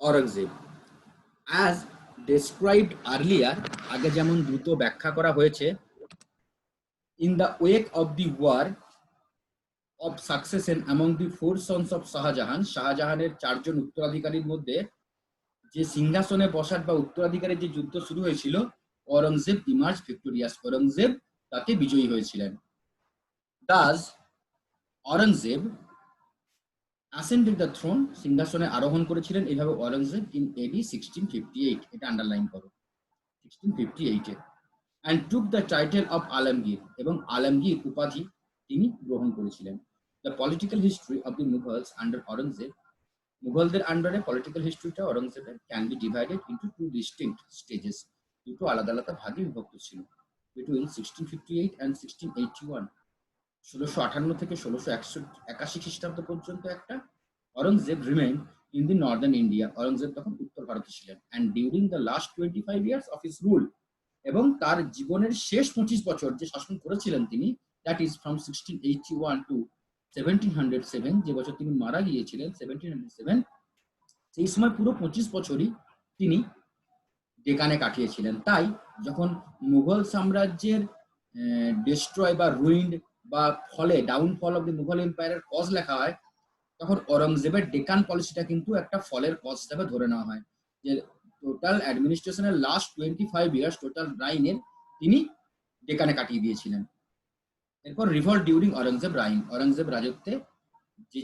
Aurangzeb, as described earlier, আগে যেমন দ্রুত ব্যাখ্যা করা হয়েছে, in the wake of the war of succession among the four sons of Shahjahan, শাহজাহানের চারজন উত্তরাধিকারীর মধ্যে যে সিংহাসনে বসার বা উত্তরাধিকারের যে যুদ্ধ শুরু হয়েছিল, অরঙ্গজেব ইমার্জ ভিক্টোরিয়াস, অরঙ্গজেব তাতে বিজয়ী হয়েছিলেন। Das Aurangzeb ascended the throne, সিংহাসনে আরোহণ করেছিলেন এইভাবে অরঙ্গজেব ইন এডি 1658, এটা আন্ডারলাইন করো, 1658 and took the title of Alamgir, এবং আলমগীর উপাধি তিনি গ্রহণ করেছিলেন। The political history of the Mughals under Aurangzeb, মুঘলদের আন্ডারে পলিটিক্যাল হিস্ট্রিটা অরঙ্গজেবের can be divided into two distinct stages, দুটো আলাদা আলাদা ভাগে বিভক্ত ছিল। বিটুইন 1658 and 1681, 1658 থেকে 1681 খ্রিস্টাব্দ পর্যন্ত একটা। Aurangzeb remain in the Northern India, Aurangzeb তখন উত্তর ভারতে ছিলেন। And during the last 25 years of his rule, এবং তার জীবনের শেষ 25 বছর যে শাসন করেছিলেন তিনি, দ্যাট ইজ ফ্রম 1681 টু 1707, যে বছর তিনি মারা গিয়েছিলেন 1707, সেই সময় পুরো 25 বছরই তিনি ডেকানে কাটিয়েছিলেন। তাই যখন মুঘল সাম্রাজ্যের ডিস্ট্রয় বা রুইন্ড বা ফলে ডাউনফল অফ দি মুঘল এম্পায়ারের কজ লেখা হয়, তখন অরঙ্গজেবের ডেকান পলিসিটা কিন্তু একটা ফলের কজ হিসাবে ধরে নেওয়া হয়, যে টোটাল অ্যাডমিনিস্ট্রেশনের লাস্ট 25 ইয়ার্স টোটাল রাইনের তিনি ডেকানে কাটিয়ে দিয়েছিলেন। এরপর revolt during Aurangzeb reign, Aurangzeb রাজত্বে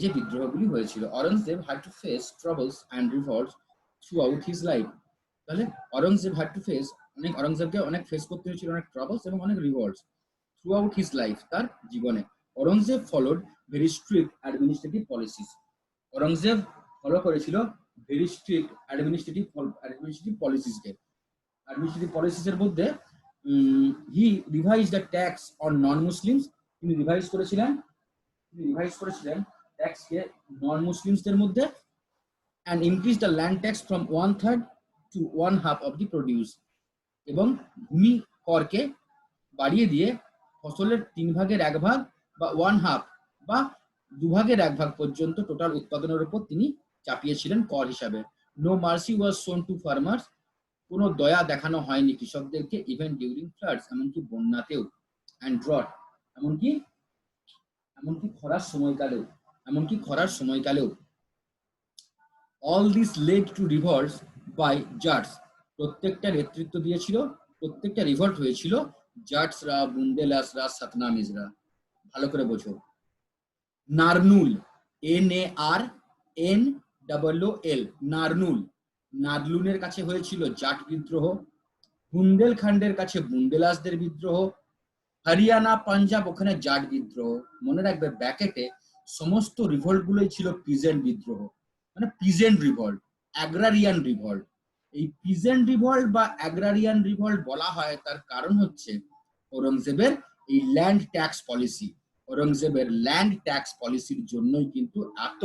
যে বিদ্রোহগুলি হয়েছিল। Aurangzeb had to face troubles and revolts throughout his life, তাহলে অরঙ্গজেব হ্যাড টু ফেস, অরঙ্গজেবকে অনেক ফেস করতে হয়েছিল, অনেক ট্রাবলস এবং অনেক revolts throughout his life, তার জীবনে। Aurangzeb followed very strict administrative policies, Aurangzeb follow করেছিল ভেরি স্ট্রিক্ট অ্যাডমিনিস্ট্রেটিভ পলিসিসকে। অ্যাডমিনিস্ট্রেটিভ পলিসিসের মধ্যে he revise the tax on non Muslims, তিনি রিভাইজ করেছিলেন ট্যাক্সকে নন মুসলিমসদের মধ্যে, and increase the land tax from 1/3 to 1/2 of the produce, এবং ভূমি করকে বাড়িয়ে দিয়ে ফসলের 3/1 বা 1/2 বা 2/1 পর্যন্ত টোটাল উৎপাদনের উপর তিনি চাপিয়েছিলেন কর হিসাবে। নো মার্সি ওয়াজ শোন টু ফার্মার্স, কোনো দয়া দেখানো হয়নি কৃষকদেরকে, ইভেন ডিউরিং ফ্লাডস, এমনকি বন্যাতেও, অ্যান্ড ড্রট, এমনকি খরার সময়কালেও। All this led to revolts by Jats, প্রত্যেকটা নেতৃত্ব দিয়েছিল, প্রত্যেকটা রিভল্ট হয়েছিল জাটসরা, বুন্দেলাসরা, সাতনামিজরা। ভালো করে বোঝো। নারনুল, NARNLL, নারনুল, নারলুনের কাছে হয়েছিল জাট বিদ্রোহ, বুন্দেলখণ্ডের কাছে বুন্দেলাসদের বিদ্রোহ, হরিয়ানা, পাঞ্জাব, ওখানে জাট বিদ্রোহ। মনে রাখবে ব্যাকেটে সমস্ত রিভল্ট গুলোই ছিল পিজেন্ট বিদ্রোহ, মানে পিজেন্ট রিভল্ট, অ্যাগ্রারিয়ান রিভল্ট। এই পিজেন্ট রিভল্ট বা অ্যাগ্রারিয়ান রিভল্ট বলা হয় তার কারণ হচ্ছে ঔরঙ্গজেবের এই ল্যান্ড ট্যাক্স পলিসি। ঔরঙ্গজেবের ল্যান্ড ট্যাক্স পলিসির জন্যই কিন্তু এত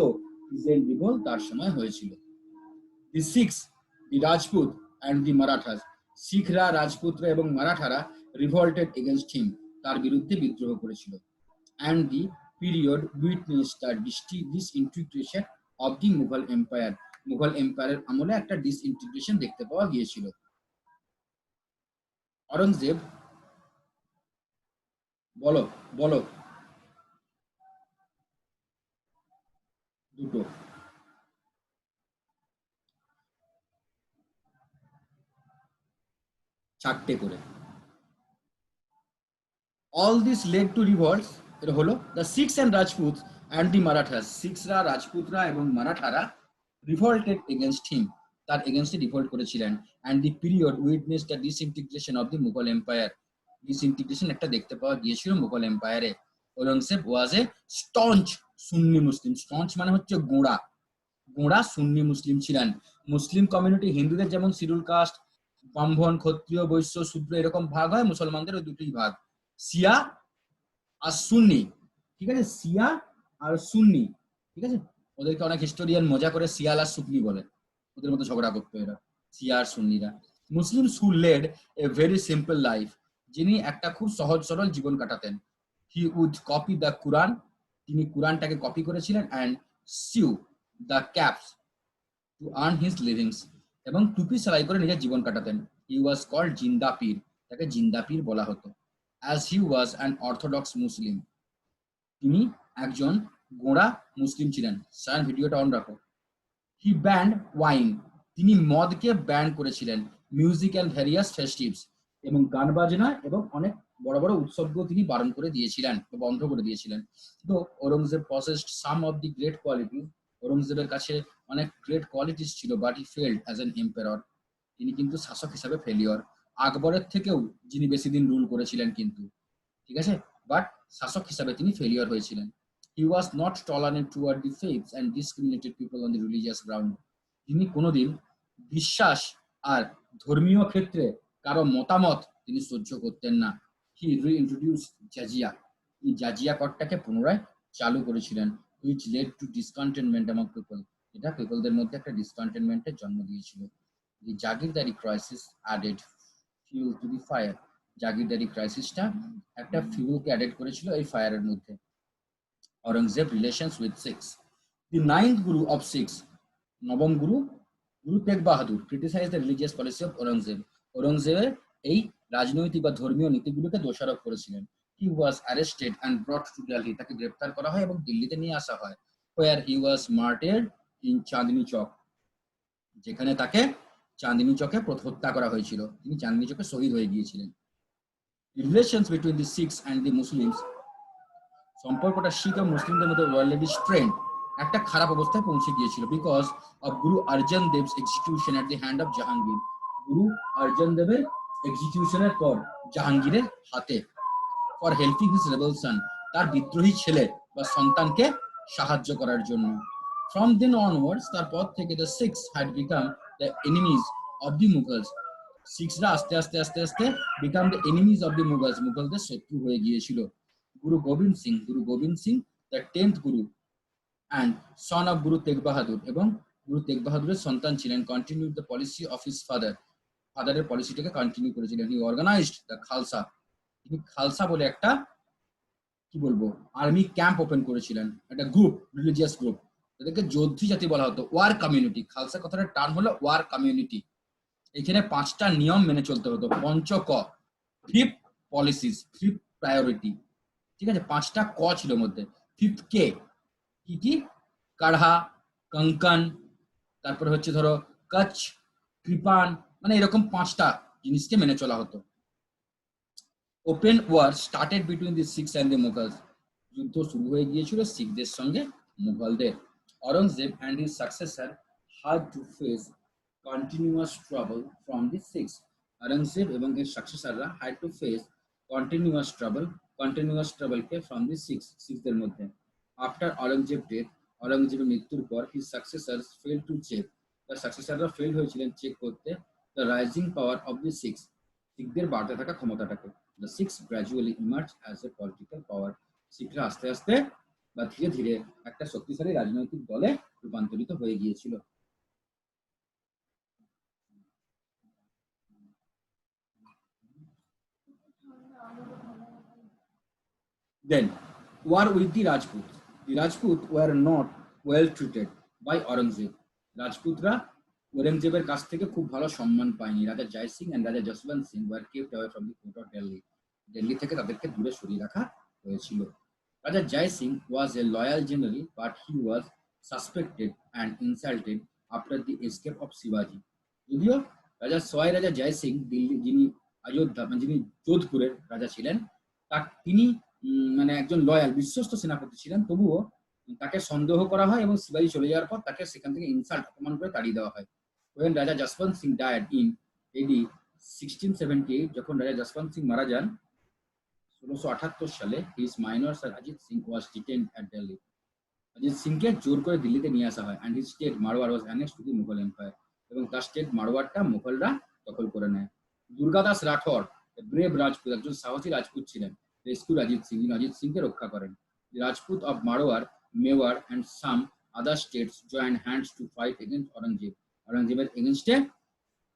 পিজেন্ট রিভল্ট তার সময় হয়েছিল। The Sikhs, the Rajput and the Marathas, শিখরা, রাজপুতরা এবং মারাঠারা রিভল্টেড এগেনস্ট হিম, তার বিরুদ্ধে বিদ্রোহ করেছিল। And the period witness the disintegration of the Mughal empire, Mughal এম্পায়ারের আমলে একটা ডিসইন্টিগ্রেশন দেখতে পাওয়া গিয়েছিল। অরঙ্গজেব, বলো বলো দুটো। চারটে করে। All this led to revolts, এটা হলো the Sikhs and Rajput and the Marathas, সিক্সরা, রাজপুতরা এবং মারাঠারা রিভল্টেড এগেনস্ট হিম, তার এগেনস্টে রিভল্ট করেছিলেন। And the period witness the disintegration of the Mughal empire, disintegration একটা দেখতে পাওয়া গিয়েছিল মুঘল এম্পায়ারে। ঔরঙ্গজেব ওয়াজ এ স্টঞ্চ সুন্নি মুসলিম, স্টঞ্চ মানে হচ্ছে গোঁড়া, গোঁড়া সুন্নি মুসলিম ছিলেন। মুসলিম কমিউনিটি, হিন্দুদের যেমন শিডিউল কাস্ট, ব্রাহ্মণ, ক্ষত্রিয়, বৈশ্য, শূদ্র এরকম ভাগ হয়, মুসলমানদের ওই দুটোই ভাগ, শিয়া আর সুন্নি। ঠিক আছে, শিয়া আর সুন্নি। ঠিক আছে, ওদেরকে অনেক হিস্টোরিয়ান মজা করে শিয়াল আর সুন্নি বলে, ওদের মধ্যে ঝগড়া করতো এরা, শিয়া আর সুন্নিরা। Muslims who led a very simple life, যিনি একটা খুব সহজ সরল জীবন কাটাতেন। He would copy the Quran, তিনি কুরআনটাকে কপি করেছিলেন। And sew the caps, to earn his livings, এবং টুপি সেলাই করে নিজের জীবন কাটাতেন। হি ওয়াজ কল্ড জিন্দা পীর, তাকে জিন্দা পীর বলা হতো। As he was an orthodox Muslim, তিনি একজন গোঁড়া মুসলিম ছিলেন। স্যার ভিডিওটা অন রাখো। হি ব্যান্ড ওয়াইন, তিনি মদকে ব্যান করেছিলেন। মিউজিক অ্যান্ড ভ্যারিয়াস ফেস্টিভস, এবং গান বাজনা এবং অনেক বড় বড় উৎসবকেও তিনি বারণ করে দিয়েছিলেন বা বন্ধ করে দিয়েছিলেন। তো Aurangzeb possessed some of the great quality, ঔরঙ্গজেবের কাছে অনেক গ্রেট কোয়ালিটিস ছিল, but he failed as an emperor, তিনি কিন্তু শাসক হিসাবে ফেলিওর। আকবরের থেকেও যিনি বেশি দিন রুল করেছিলেন কিন্তু, ঠিক আছে, বাট শাসক হিসাবে তিনি ফেলিওর হয়েছিলেন। He was not tolerant toward the faiths and discriminated people on the religious ground. তিনি কোনোদিন বিশ্বাস আর ধর্মীয় ক্ষেত্রে কারো মতামত তিনি সহ্য করতেন না। He reintroduced জাজিয়া, তিনি জাজিয়া করটাকে পুনরায় চালু করেছিলেন, which led to discontentment among people, এটা পিপলদের মধ্যে একটা ডিসকন্টেনমেন্টের জন্ম দিয়েছিল। The Jagirdari crisis added fuel to the fire. জাগিরদারি ক্রাইসিসটা একটা ফিউলকে অ্যাডেড করেছিল এই ফায়ারের মধ্যে। Aurangzeb relations with Sikhs. The ninth Guru of Sikhs, নবম গুরু, গুরু তেগ বাহাদুর, criticized the religious policy of Aurangzeb. Aurangzebের এই রাজনৈতিক বা ধর্মীয় নীতিগুলোকে দোষারোপ করেছিলেন। He was arrested and brought to Delhi, তাকে গ্রেফতার করা হয় এবং দিল্লিতে নিয়ে আসা হয়। Where he was martyred in Chandni Chowk, যেখানে তাকে চাঁদনি চকে হত্যা করা হয়েছিল, তিনি চাঁদনি চকে শহীদ হয়ে গিয়েছিলেন। The relations between the Sikhs and the Muslims, সম্পর্কটা শিখ এবং মুসলিমদের মধ্যে অলরেডি স্ট্রেন্ড, একটা খারাপ অবস্থায় পৌঁছে গিয়েছিল, বিকজ অফ গুরু অর্জন দেবস execution at the hand of Jahangir, গুরু অর্জন দেবের এক্সিকিউশনের পর জাহাঙ্গীরের হাতে। ফর হেল্পিং হিজ রেবেল সন, তার বিদ্রোহী ছেলে বা সন্তানকে সাহায্য করার জন্য। ফ্রম দেন অনওয়ার্ডস, তারপর থেকে the Sikhs had become the enemies of the Mughals, সিক্সরা আস্তে আস্তে আস্তে আস্তে become the enemies of the Mughals, মুঘলদের শত্রু হয়ে গিয়েছিল। Guru Gobind Singh the 10th Guru and son of Guru Tegh বাহাদুর, এবং গুরু তেগ বাহাদুরের সন্তান ছিলেন, continue the policy of his ফাদারের পলিসিটাকে কন্টিনিউ করেছিলেন। হি অর্গানাইজড দ্য খালসা, তিনি খালসা বলে একটা কি বলবো আর্মি ক্যাম্প ওপেন করেছিলেন, একটা গ্রুপ, রিলিজিয়াস গ্রুপ, তাদেরকে যোদ্ধী জাতি বলা হতো, ওয়ার কমিউনিটি। খালসা কথাটার টার্ম হলো ওয়ার কমিউনিটি। এখানে 5টা নিয়ম মেনে চলতে হতো। Panchak, fifth policies, fifth priority, ঠিক আছে, 5টা ক ছিল মধ্যে। ফিফথ কে, কি কি, কাঢ়া, কঙ্কন, তারপরে হচ্ছে ধরো কচ্ছ, কৃপান, মানে এরকম 5টা জিনিসকে মেনে চলা হতো। Open war started between the Sikhs and the Mughals, যুদ্ধ শুরু হয়ে গিয়েছিল শিখদের সঙ্গে মুঘলদের। Aurangzeb and his successor had to face continuous trouble from the Sikhs. Aurangzeb এবং এর সাকসেসররা had to face continuous trouble K from the সিক্সদের মধ্যে। আফটার অরঙ্গজেব ডেথ, অরঙ্গজেবের মৃত্যুর পর his successors fail to check, তার সাকসেসররা ফেল হয়েছিলেন চেক করতে the rising power of the Sikhs, শিখদের বাড়তে থাকা ক্ষমতাটাকে। The Sikhs gradually emerge as a political power, শিখরা আস্তে আস্তে বা ধীরে ধীরে একটা শক্তিশালী রাজনৈতিক দলে রূপান্তরিত হয়ে গিয়েছিল। Then, war with the Rajput. The Rajput were not well treated by Aurangzeb. রাজপুতরা ঔরঙ্গজেবের কাছ থেকে খুব ভালো সম্মান পায়নি। রাজা Jai Singh and Raja Jaswant Singh were kept away from the court of Delhi, Delhi থেকে তাদেরকে দূরে সরিয়ে রাখা হয়েছিল। Raja Jai Singh was a loyal general, but he was suspected and insulted after the escape of শিবাজি। যদিও রাজা জয় সিং দিল্লি, যিনি অযোধ্যা মানে যিনি যোধপুরের রাজা ছিলেন, তিনি মানে একজন লয়াল বিশ্বস্ত সেনাপতি ছিলেন, তবুও তাকে সন্দেহ করা হয় এবং শিবাজি চলে যাওয়ার পর তাকে সেখান থেকে ইনসাল্ট, অপমান করে তাড়িয়ে দেওয়া হয়। when রাজা Jaswant Singh died in AD 1678, যখন রাজা যশবন্ত সিং মারা যান 1678 সালে, his minor son Ajit Singh was detained at Delhi. Ajit সিংকে জোর করে দিল্লিতে নিয়ে আসা হয় and his state Marwar was annexed to the Mughal Empire, এবং তার স্টেট মারওয়ারটা মুঘলরা দখল করে নেয়। দুর্গাদাস রাঠোর, ব্রেভ রাজপুত, একজন সাহসী রাজপুত ছিলেন, রেস্কিউড অজিত সিং, যিনি অজিত সিংকে রক্ষা করেন। The Rajput of Marwar, Mewar and some other states joined hands to fight against Aurangzeb. অরঙ্গজেবের এগেইনস্টে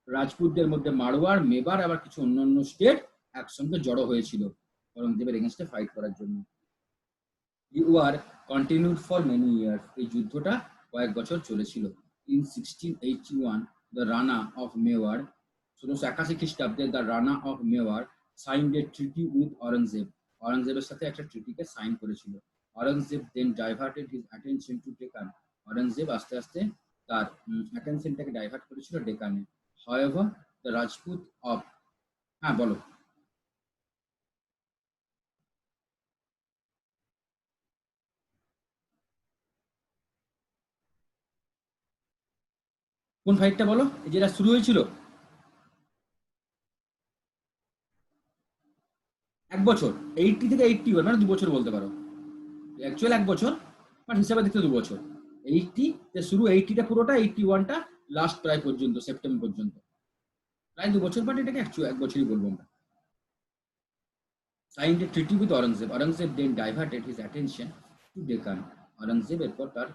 রাজপুতদের মধ্যে মারওয়ার, মেবার আবার কিছু অন্যান্য স্টেট একসঙ্গে জড়ো হয়েছিল অরঙ্গজেবের এগেইনস্টে ফাইট করার জন্য। The war continued for many years. এই যুদ্ধটা কয়েক বছর চলেছিল। In 1681, the Rana of Mewar, 1681 খ্রিস্টাব্দে the Rana of Mewar signed a treaty with Aurangzeb. অরঙ্গজেবের সাথে একটা ট্রিটিকে সাইন করেছিল। Aurangzeb then diverted his attention to Deccan. Aurangzeb আস্তে আস্তে তার অ্যাটেনশনটাকে ডাইভার্ট করেছিল ডেকানে। However, the Rajput of হ্যাঁ বলো। কোন ফাইটটা বলো, যেটা শুরু হয়েছিল? 1 বছর, 80 থেকে 81, মানে 2 বছর বলতে পারো। অ্যাকচুয়াল 1 বছর, বাট হিসাবে দেখতে 2 বছর। 80 তে শুরু, 80টা পুরোটা, 81টা লাস্ট প্রায় পর্যন্ত, সেপ্টেম্বর পর্যন্ত, প্রায় 2 বছর, বাট এটাকে অ্যাকচুয়ালি 1 বছরই বলবো আমরা। Signed a treaty with Aurangzeb. Aurangzeb then diverted his attention to Deccan. Aurangzeb এরপর তার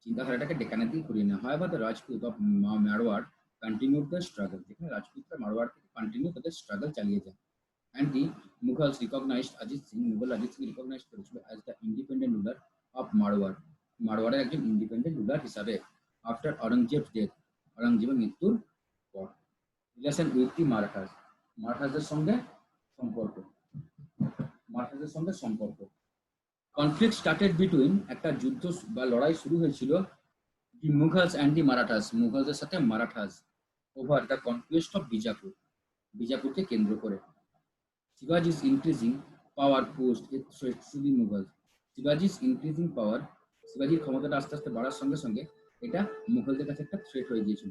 চিন্তাধারাটাকে ডেকানের দিকে ঘুরিয়ে নেয়। However, the Rajput of Marwar continued the struggle. যেখানে রাজপুতরা মারওয়ার থেকে কন্টিনিউ তাদের স্ট্রাগল চালিয়ে যায়। And the Mughals recognized Ajit Singh, Mughal Ajit Singh recognise করেছিল as the independent ruler of Marwar. মারওয়ারের একজন ইন্ডিপেন্ডেন্ট রুলার হিসাবে। আফটার অরঙ্গজেবস ডেথ, অরঙ্গজেবের মৃত্যুর পর। রিলেশন উইথ দি মারাঠাস, মারাঠাসদের সঙ্গে সম্পর্ক, মারাঠাসদের সঙ্গে সম্পর্ক। কনফ্লিক্ট স্টার্টেড বিটুইন, একটা যুদ্ধ বা লড়াই শুরু হয়েছিল, দি মুঘলস অ্যান্ড দি মারাঠাস, মুঘলদের সাথে Marathas, over the conquest of Bijapur, বিজাপুরকে কেন্দ্র করে। শিবাজি's increasing power posed a threat to the Mughals. শিবাজি's increasing power, শিবাজির ক্ষমতাটা আস্তে আস্তে বাড়ার সঙ্গে সঙ্গে এটা মুঘলদের কাছে একটা থ্রেট হয়ে গিয়েছিল।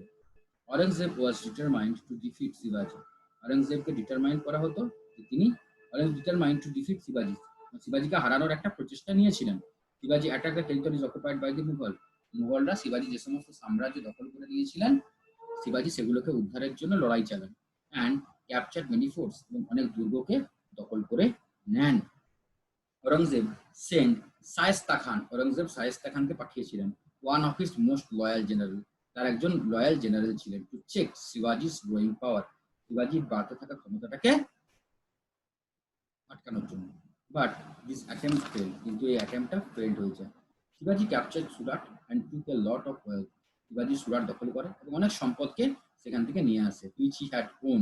অরঙ্গজেব ওয়াজ ডিটারমাইন্ড টু ডিফিট শিবাজি, অরঙ্গজেবকে ডিটারমাইন করা হতো যে তিনি ডিটারমাইন্ড টু ডিফিট শিবাজি, শিবাজিকে হারানোর একটা প্রচেষ্টা নিয়েছিলেন। শিবাজি attack the territories occupied by the Mughal, মুঘলরা শিবাজি যে সমস্ত সাম্রাজ্য দখল করে নিয়েছিলেন, শিবাজি সেগুলোকে উদ্ধারের জন্য লড়াই চালান। অ্যান্ড ক্যাপচার মেনি ফোর্টস, এবং অনেক দুর্গকে দখল করে নেন। অরঙ্গজেব সেন্ড শায়েস্তা খান, অরঙ্গজেব শায়েস্তা খানকে পাঠিয়েছিলেন, one of his most loyal general, তার একজন লয়াল জেনারেল ছিলেন, টু চেক শিবাজিস গ্রোয়িং পাওয়ার, শিবাজির বাড়তে থাকা ক্ষমতাটাকে আটকানোর জন্য। বাট দিস অ্যাটেম্পট ফেল, কিন্তু এই অ্যাটেম্পটটা ফেল্ড হয়ে যায়। শিবাজি capture Surat and took A lot of wealth, শিবাজি সুরাট দখল করে এবং অনেক সম্পদকে সেখান থেকে নিয়ে আসে, which he had won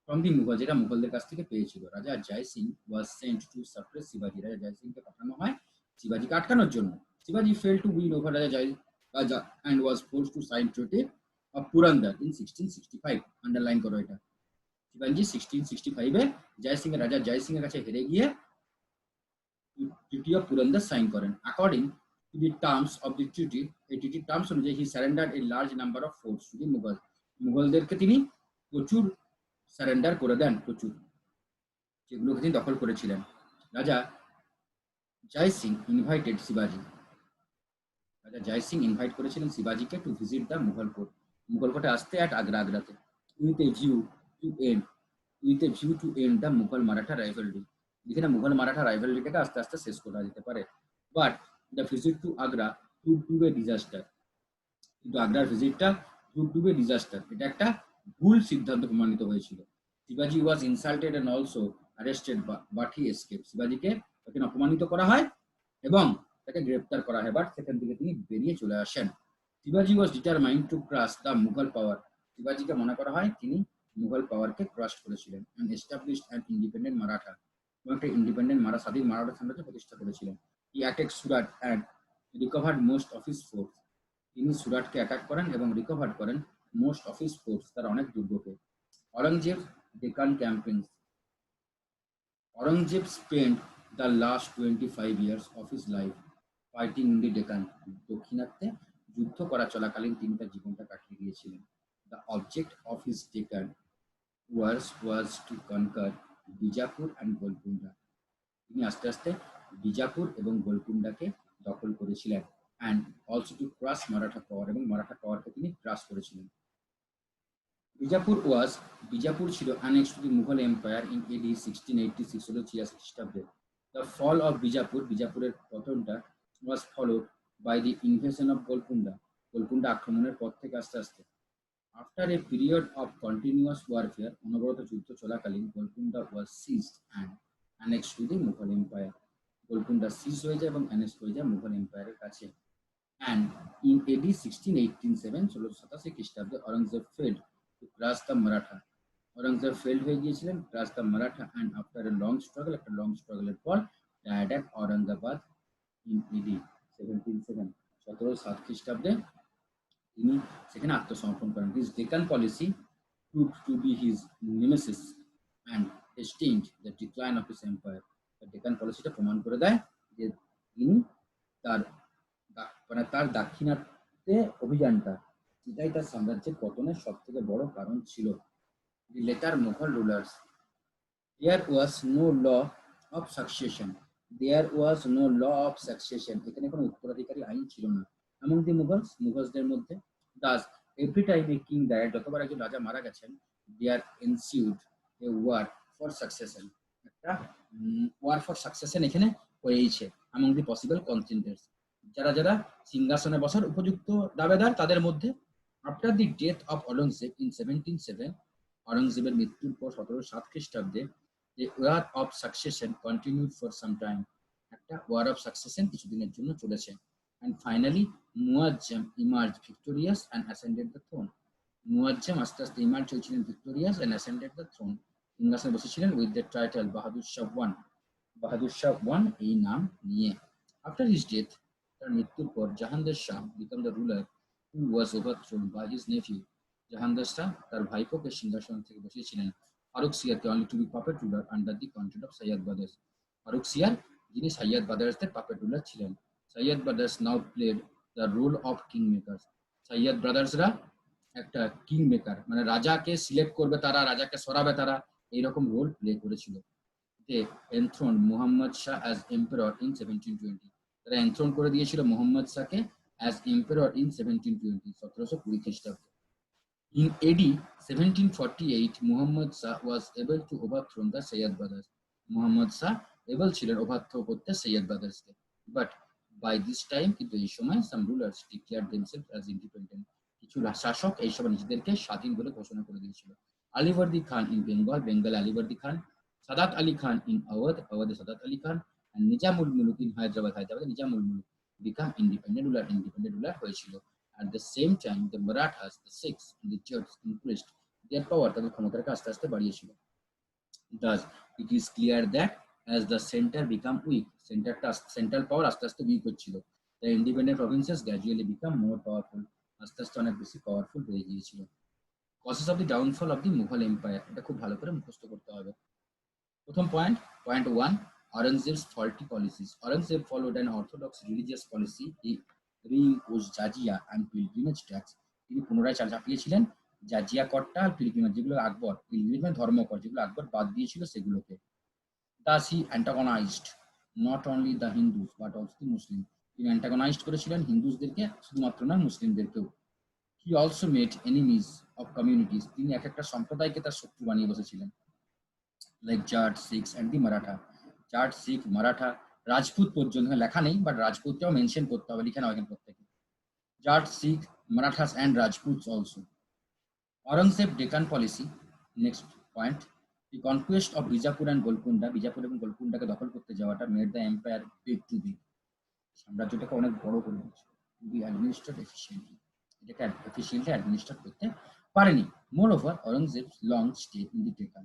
from the Mughal, যেটা মুঘলদের কাছ থেকে পেয়েছিল। Raja Jai Singh was sent to suppress শিবাজি, রাজা জয় সিংকে পাঠানো হয় শিবাজিকে আটকানোর জন্য। শিবাজি ফেল টু উইন ওভার রাজা and was forced to sign treaty of Purandar in 1665. Underline করো এটা। শিবাজি 1665 জয় সিং, রাজা জয় সিং এর কাছে হেরে গিয়ে ট্রিটি অফ পুরন্দর সাইন করেন। According to the terms of the treaty, এই ট্রিটির টার্মস অনুযায়ী he surrender a large number of forts to the Mughal, মুঘলদেরকে তিনি প্রচুর সারেন্ডার করে দেন, প্রচুর, যেগুলোকে তিনি দখল করেছিলেন। রাজা জয় সিং ইনভাইটেড শিবাজি, রাজা জয় সিং ইনভাইট করেছিলেন শিবাজিকে to visit the Mughal court, Mughal কোর্টে আসতে অ্যাট আগ্রা, আগ্রাতে, with a view to end the Mughal Maratha rivalry, যেখানে মুঘল মারাঠা রাইভালরিটাকে আস্তে আস্তে শেষ করা যেতে পারে। But the visit to Agra proved to be a disaster, কিন্তু আগ্রার ভিজিটটা proved to be a disaster, এটা একটা ভুল সিদ্ধান্ত প্রমাণিত হয়েছিল। শিবাজি was insulted and also arrested, but he escape, শিবাজিকে তখন অপমানিত করা হয় এবং তাকে গ্রেপ্তার করা হয়, বাট সেখান থেকে তিনি বেরিয়ে চলে আসেন। শিবাজি was determined to crush the Mughal power, শিবাজিকে মনে করা হয় তিনি মুঘল পাওয়ারকে ক্রাশ করেছিলেন, and established an independent Maratha, এবং একটা ইন্ডিপেন্ডেন্ট স্বাধীন মারাঠা সাম্রাজ্য প্রতিষ্ঠা করেছিলেন। He attack Surat and recovered most of his force, তিনি সুরাটকে অ্যাটাক করেন এবং রিকভার করেন মোস্ট অফ হিজ ফোর্স, তার অনেক দুর্গকে। Aurangzeb Deccan campaigns, Aurangzeb spend the last 25 years of his life fighting in the Deccan, দক্ষিণাত্যে যুদ্ধ করা চলাকালীন তিনি তার জীবনটা কাটিয়ে দিয়েছিলেন। The object of his Deccan was to conquer Bijapur and Golconda, তিনি আস্তে আস্তে বিজাপুর এবং গোলকুন্ডাকে দখল করেছিলেন, and also to crush Maratha power, এবং মারাঠা পাওয়ারকে তিনি ক্রাশ করেছিলেন। বিজাপুর ছিল annexed to the Mughal Empire in AD 1686, হলো 86 খ্রিস্টাব্দে। The fall of Bijapur, বিজাপুরের পতনটা was followed by the invasion of Golconda, Golconda আক্রমণের পর থেকে আস্তে আস্তে। After a period of continuous warfare, অনবরত যুদ্ধ চলাকালীন, Golconda was seized and annexed to the Mughal Empire, Golconda সিজ হয়ে যায় এবং অ্যানেক্স হয়ে যায় মুঘল এম্পায়ারের কাছে। And In AD 1687 1687 খ্রিস্টাব্দে Aurangzeb failed to crush the Maratha. Aurangzeb failed হয়ে গিয়েছিলেন crush the Maratha and after a long struggle, একটা long struggle এর পর died at Aurangabad in AD 1707 1707 খ্রিস্টাব্দে তিনি সেখানে আত্মসমর্পণ করেন। His Deccan policy proved to be his nemesis and hastened the decline of his empire. Deccan পলিসিটা প্রমাণ করে দেয় যে তিনি তার মানে তার দাক্ষিণাত্যে অভিযানটা এটাই তার সাম্রাজ্যের পতনের সব থেকে বড় কারণ ছিল। The later Mughal rulers, there was no law of succession. There was no law of succession. এখানে কোনো উত্তরাধিকারী আইন ছিল না। Among the Mughals, মুঘলসদের মধ্যে, thus every time a king died, যতবার একজন রাজা মারা গেছেন, there ensued a war for succession. একটা war for succession এখানে হয়েছে among the possible contenders. যারা যারা সিংহাসনে বসার উপযুক্ত দাবেদার তাদের মধ্যে। After the death of Aurangzeb in 1707, Aurangzebের মৃত্যুর পর 1707 খ্রিস্টাব্দে the war of succession continued for some time. একটা war of succession কিছুদিনের জন্য চলেছে। And finally, Muazzam emerged victorious and ascended the throne. Muazzam আস্তে আস্তে emerged হয়েছিলেন victorious and ascended the throne. সিংহাসনে বসেছিলেন with the title Bahadur Shah I. Bahadur Shah I এই নাম নিয়ে। After his death, তার মৃত্যুর পর Jahangir Shah became the ruler who was overthrown by his nephew. Jahangir Shah তার ভাইপোকে সিংহাসন থেকে বসিয়েছিলেন Faruk সিয়ারকে only to be puppet ruler under the control of Sayyid brothers. Faruk সিয়ার যিনি সাইয়্যদ ব্রাদার্সদের পাপেট রুলার ছিলেন। Sayyid brothers now played the role of king makers. Sayyid ব্রাদার্সরা একটা কিং মেকার মানে রাজাকে select করবে তারা, রাজাকে সরাবে তারা, এইরকম রোল প্লে করেছিল। They enthroned Muhammad Shah as emperor in 1720. তারা এনথ্রোন করে দিয়েছিল মোহাম্মদ শাহকে as emperor in 1720 1720 খ্রিস্টাব্দে। In AD 1748, Muhammad Shah was able to overthrow the Sayyid brothers. Muhammad Shah able ছিলেন overthrow করতে Sayyid brothersকে, but by this time কিন্তু এই সময় some rulers declared themselves as independent. কিছু শাসক এই সময় নিজেদেরকে স্বাধীন বলে ঘোষণা করে দিয়েছিল। আলিবর্দী খান in Bengal, Bengal Alivardi Khan, Saadat Ali Khan in Awadh, Awadh Saadat Ali Khan, and Nizamul Muluk in Hyderabad, Hyderabad Nizamul Muluk become independent ruler হয়েছিল। At the same time, the Marathas, the Sikhs, and the Jats increased their power. তাদের ক্ষমতাকে আস্তে আস্তে বাড়িয়েছিল। Thus, it is clear that as the center become weak, central power আস্তে আস্তে weak হচ্ছিল। The independent provinces gradually become more powerful. আস্তে আস্তে অনেক বেশি পাওয়ারফুল হয়ে গিয়েছিল। Causes of the downfall of the Mughal Empire, এটা খুব ভালো করে মুখস্থ করতে হবে। প্রথম point 1, Aurangzeb's faulty policies. Aurangzeb followed an orthodox religious policy. He reimposed jizya and pilgrimage tax. তিনি পুনরায় চাপিয়েছিলেন জাজিয়া করটা আর পিলগ্রিমেজ, যেগুলো আকবর পিলগ্রিমেজ ধর্মকর যেগুলো আকবর বাদ দিয়েছিল সেগুলোকে। Thus he antagonized not only the Hindus but also the Muslims. তিনি অ্যান্টাগনাইজড করেছিলেন হিন্দুদেরকে শুধুমাত্র না মুসলিমদেরকেও। He also made enemies of communities. তিনি এক একটা সম্প্রদায়কে তার শত্রু বানিয়ে বসেছিলেন। Like Jat, Sikhs and the Maratha. Jat, Sikh, Maratha, Rajput পর্যন্ত লেখা নেই, বাট রাজপুতটাও মেনশন করতে হবে, লিখে নাও এখানে প্রত্যেকে। Jat, Sikh, Marathas and Rajputs also. Aurangzeb Deccan policy. Next point. The conquest of Bijapur and Golconda. Bijapur এবং গোলকুন্ডাকে দখল করতে যাওয়াটা made the empire big to big. সাম্রাজ্যটাকে অনেক বড় করে দিয়েছে। To be administered efficiently. এটাকে efficiently administer করতে পারেনি। Moreover, Aurangzeb's long stay in the Deccan.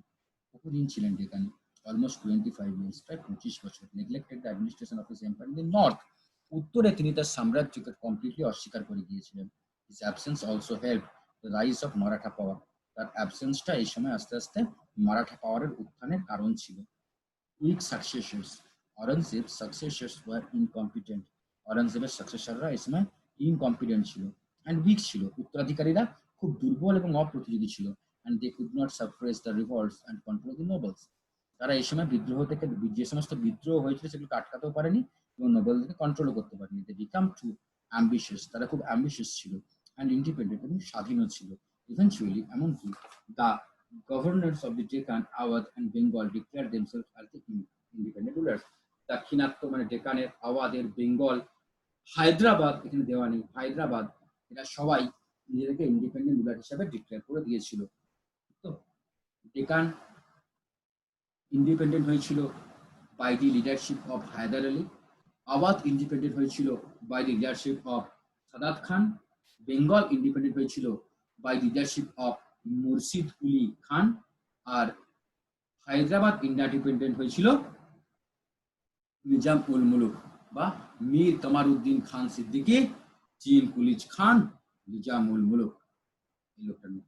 বহুদিন ছিলেন ডেকানে, almost 25 years, প্রায় 25 বছর। Neglected the administration of his empire in the north. উত্তরে তিনি তার সাম্রাজ্যকে কমপ্লিটলি অস্বীকার করে গিয়েছিলেন। His absence also helped the rise of Maratha power. তার অ্যাবসেন্সটা এই সময় আস্তে আস্তে মারাঠা পাওয়ারের উত্থানের কারণ ছিল। Weak successors. Aurangzeb's successors were incompetent. Aurangzebের সাকসেসররা এই সময় ইনকম্পিটেন্ট ছিল and weak ছিল। উত্তরাধিকারীরা খুব দুর্বল এবং অপ্রতিযোগী ছিল। And they could not suppress the revolts and control the nobles. তারা এই সময় বিদ্রোহ থেকে যে সমস্ত বিদ্রোহ হয়েছিল সেগুলোকে আটকাতেও পারেনি এবং নোবেলদেরকে কন্ট্রোলও করতে পারেনি। They become too ambitious. তারা খুব অ্যাম্বিশিয়াস ছিল and independent এবং স্বাধীনও ছিল। Eventually, এমনকি the governors of the Deccan, Awadh and Bengal declared themselves as the independent rulers. দাক্ষিণাত্য মানে ডেকানের, আওয়াধের, বেঙ্গল, হায়দ্রাবাদ, এখানে দেওয়া নেই, হায়দ্রাবাদ, এরা সবাই নিজেদেরকে ইন্ডিপেন্ডেন্ট রুলার হিসাবে ডিক্লেয়ার করে দিয়েছিল। তো ডেকান ইন্ডিপেন্ডেন্ট হয়েছিল by the leadership of Hyder Ali. Awadh independent হয়েছিল by the leadership of Saadat Khan. Bengal independent হয়েছিল by leadership of Murshid Quli Khan. R Hyderabad independent হয়েছিল নিজাম উল মুলুক বা মীর কামারউদ্দিন খান সিদ্দিকী, চীন কুলিজ খান, নিজাম উল মুলুক। এই লোকটার নাম।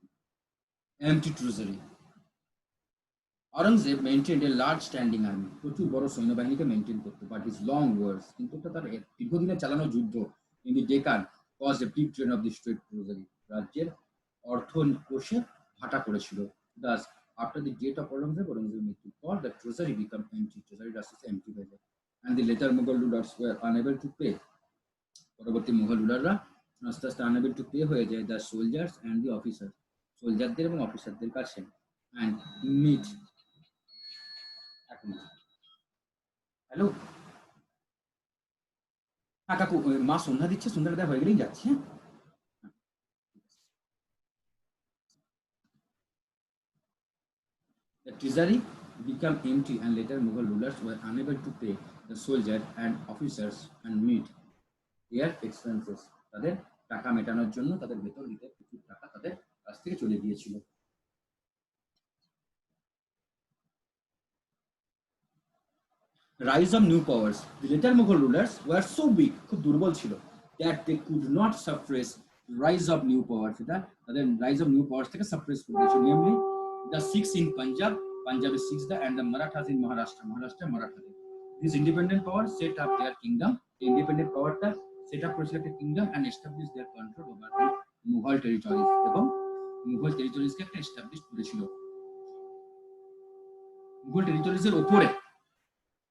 Empty treasury. Aurangzeb maintained a large standing army, প্রচুর বড় সৈন্যবাহিনীকে মেইনটেইন করতে, বাট হিজ লং ওয়ার্স, কিন্তু তার দীর্ঘদিনের চালানো যুদ্ধ in the Deccan caused a big drain of the state treasury, রাজ্যের অর্থ কোষে ভাটা পড়েছিল। Thus, after the death of Aurangzeb মৃত্যুর পর the treasury became empty, treasury রাষ্ট্র empty হয়ে যায়, and the later Mughal rulers were unable to pay, পরবর্তী মুঘল রুলাররা আস্তে আস্তে unable to pay হয়ে যায় the soldiers and the officers, সোলজারদের এবং অফিসারদের কাছে, and meet। হ্যালো কাকু, মা সন্ধ্যা দিচ্ছে, সন্ধ্যাটা হয়ে গেলেই যাচ্ছে। The treasury became empty and later Mughal rulers were unable to pay the soldiers and officers and meet their expenses, তাদের টাকা মেটানোর জন্য তাদের বেতন দিতে প্রচুর টাকা তাদের কাছ থেকে চলে গিয়েছিল। Rise of new powers. The later Mughal rulers were so weak, খুব দুর্বল ছিল, that they could not suppress rise of new powers, এটা তাদের rise of new powers থেকে suppress করে দিয়েছিল, namely the Sikhs in Punjab, Punjabi Sikhs, and the Marathas in Maharashtra, Maharashtra Marathas. These independent powers set up their kingdom, the independent power টা set up করেছিল একটা kingdom and established their control over the Mughal territories, এবং Mughal territories কে একটা establish করেছিল। Mughal territories এর উপরে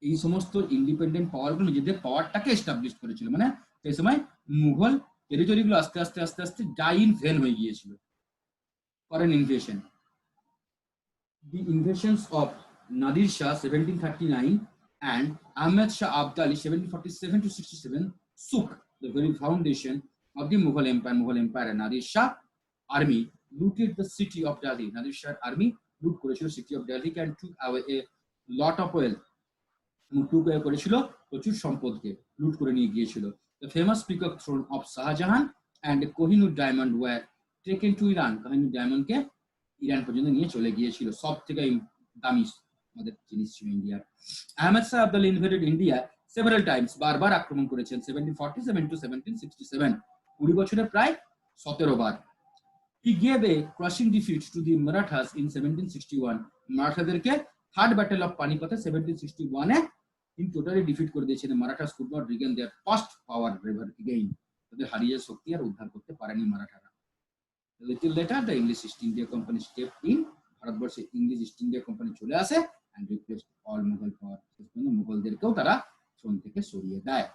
এই সমস্ত ইন্ডিপেন্ডেন্ট পাওয়ারগুলো নিজেদের পাওয়ারটাকে এস্টাবলিশ করেছিল, মানে সেই সময় মুঘল টেরিটরিগুলো আস্তে আস্তে আস্তে আস্তে ডাইন ভেন হয়ে গিয়েছিল। Foreign invasion. The invasions of Nadir Shah 1739 and Ahmed Shah Abdali 1747 to 67 shook the very foundation of the Mughal Empire. Mughal Empire and Nadir Shah army looted the city of Delhi. Nadir Shah army loot করেছিল city of Delhi and took away a lot of wealth. করেছিল প্রচুর সম্পদকে লুট করে নিয়ে গিয়েছিল। The famous peacock throne of Shahjahan and Kohinoor diamond were taken to Iran. Kohinoor diamond K Iran পর্যন্ত নিয়ে চলে গিয়েছিল, সব থেকে দামি আমাদের জিনিস ছিল ইন্ডিয়ার। Ahmed Shah Abdali invaded India several Times, বারবার আক্রমণ করেছেন 1747 to 1767, 20 বছরে প্রায় 17 বার। He gave a crushing defeat to the Marathas in 1761. মারাঠাদেরকে থার্ড ব্যাটেল অফ পানিপথে 1761 এ in totally defeat করে দিয়েছেন। Marathas could not regain their past power ever again, তাদের হারিয়ে শক্তি আর উদ্ধার করতে পারেনি মারাঠারা। Little later the English East India Company stepped in, ভারতবর্ষে ইংলিশ ইস্ট ইন্ডিয়া কোম্পানি চলে আসে and replaced all Mughal power, মুঘলদেরকেও তারা থ্রোন থেকে সরিয়ে দেয়।